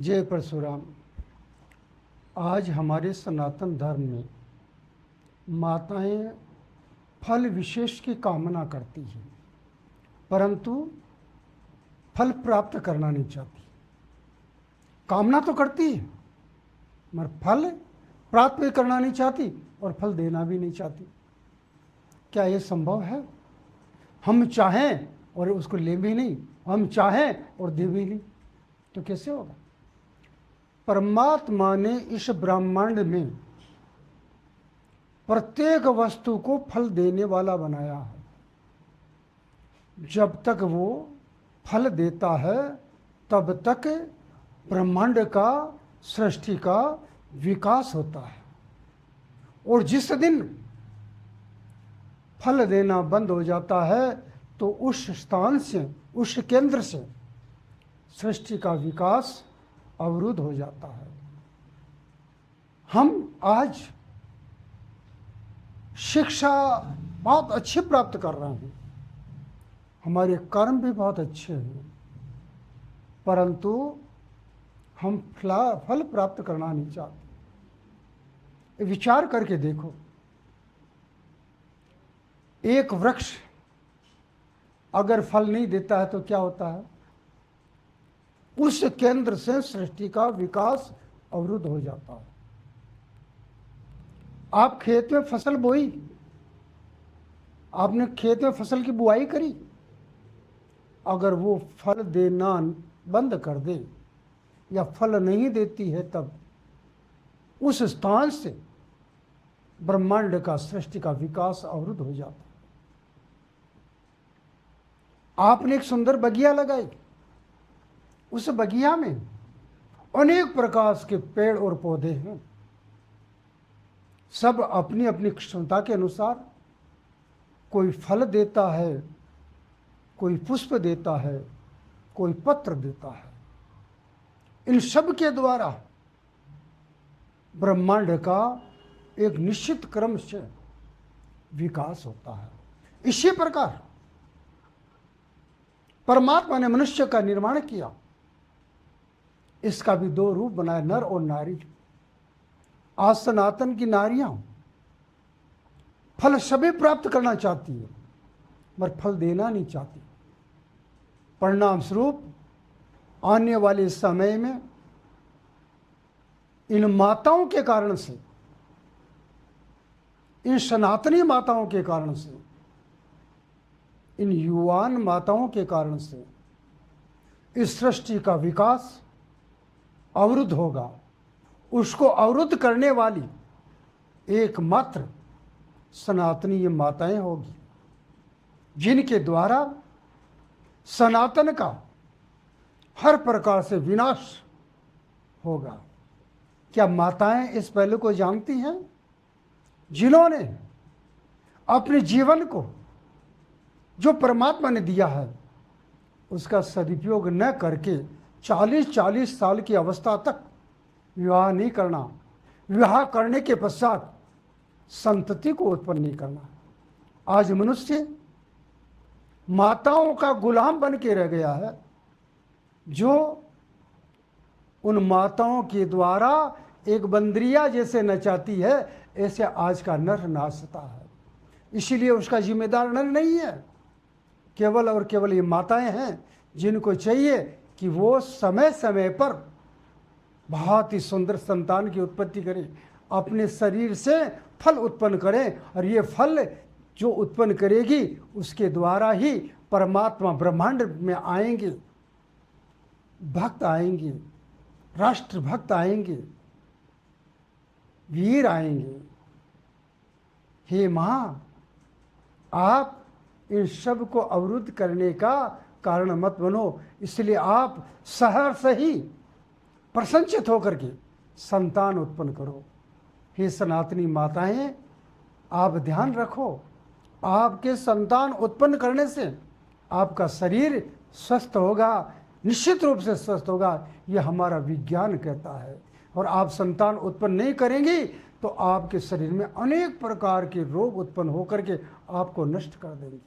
जय परशुराम। आज हमारे सनातन धर्म में माताएं फल विशेष की कामना करती हैं, परंतु फल प्राप्त करना नहीं चाहती। कामना तो करती है मगर फल प्राप्त भी करना नहीं चाहती और फल देना भी नहीं चाहती। क्या ये संभव है? हम चाहें और उसको ले भी नहीं, हम चाहें और दे भी नहीं, तो कैसे होगा? परमात्मा ने इस ब्रह्मांड में प्रत्येक वस्तु को फल देने वाला बनाया है। जब तक वो फल देता है तब तक ब्रह्मांड का, सृष्टि का विकास होता है, और जिस दिन फल देना बंद हो जाता है तो उस स्थान से, उस केंद्र से सृष्टि का विकास अवरुद्ध हो जाता है। हम आज शिक्षा बहुत अच्छी प्राप्त कर रहे हैं, हमारे कर्म भी बहुत अच्छे हैं, परंतु हम फल प्राप्त करना नहीं चाहते। विचार करके देखो, एक वृक्ष अगर फल नहीं देता है तो क्या होता है? उस केंद्र से सृष्टि का विकास अवरुद्ध हो जाता है। आप खेत में फसल बोई, आपने खेत में फसल की बुआई करी, अगर वो फल देना बंद कर दे या फल नहीं देती है तब उस स्थान से ब्रह्मांड का, सृष्टि का विकास अवरुद्ध हो जाता है। आपने एक सुंदर बगिया लगाई, उस बगिया में अनेक प्रकार के पेड़ और पौधे हैं, सब अपनी अपनी क्षमता के अनुसार, कोई फल देता है, कोई पुष्प देता है, कोई पत्र देता है। इन सब के द्वारा ब्रह्मांड का एक निश्चित क्रम से विकास होता है। इसी प्रकार परमात्मा ने मनुष्य का निर्माण किया, इसका भी दो रूप बनाए, नर और नारी। आज सनातन की नारियां फल सभी प्राप्त करना चाहती है मगर फल देना नहीं चाहती। परिणाम स्वरूप आने वाले समय में इन माताओं के कारण से, इन सनातनी माताओं के कारण से, इन युवान माताओं के कारण से इस सृष्टि का विकास अवरुद्ध होगा। उसको अवरुद्ध करने वाली एकमात्र सनातनी ये माताएं होगी, जिनके द्वारा सनातन का हर प्रकार से विनाश होगा। क्या माताएं इस पहलू को जानती हैं? जिन्होंने अपने जीवन को जो परमात्मा ने दिया है उसका सदुपयोग न करके 40-40 साल की अवस्था तक विवाह नहीं करना, विवाह करने के पश्चात संतति को उत्पन्न नहीं करना। आज मनुष्य माताओं का गुलाम बन के रह गया है, जो उन माताओं के द्वारा एक बंदरिया जैसे नचाती है, ऐसे आज का नर नाचता है। इसीलिए उसका जिम्मेदार नर नहीं है, केवल और केवल ये माताएं हैं, जिनको चाहिए कि वो समय समय पर बहुत ही सुंदर संतान की उत्पत्ति करें, अपने शरीर से फल उत्पन्न करें, और ये फल जो उत्पन्न करेगी उसके द्वारा ही परमात्मा ब्रह्मांड में आएंगे, भक्त आएंगे, राष्ट्र भक्त आएंगे, वीर आएंगे। हे माँ, आप इन सब को अवरुद्ध करने का कारण मत बनो, इसलिए आप सहर्ष ही प्रसन्नचित होकर के संतान उत्पन्न करो। हे सनातनी माताएं, आप ध्यान रखो, आपके संतान उत्पन्न करने से आपका शरीर स्वस्थ होगा, निश्चित रूप से स्वस्थ होगा, यह हमारा विज्ञान कहता है। और आप संतान उत्पन्न नहीं करेंगी तो आपके शरीर में अनेक प्रकार के रोग उत्पन्न होकर के आपको नष्ट कर देंगे।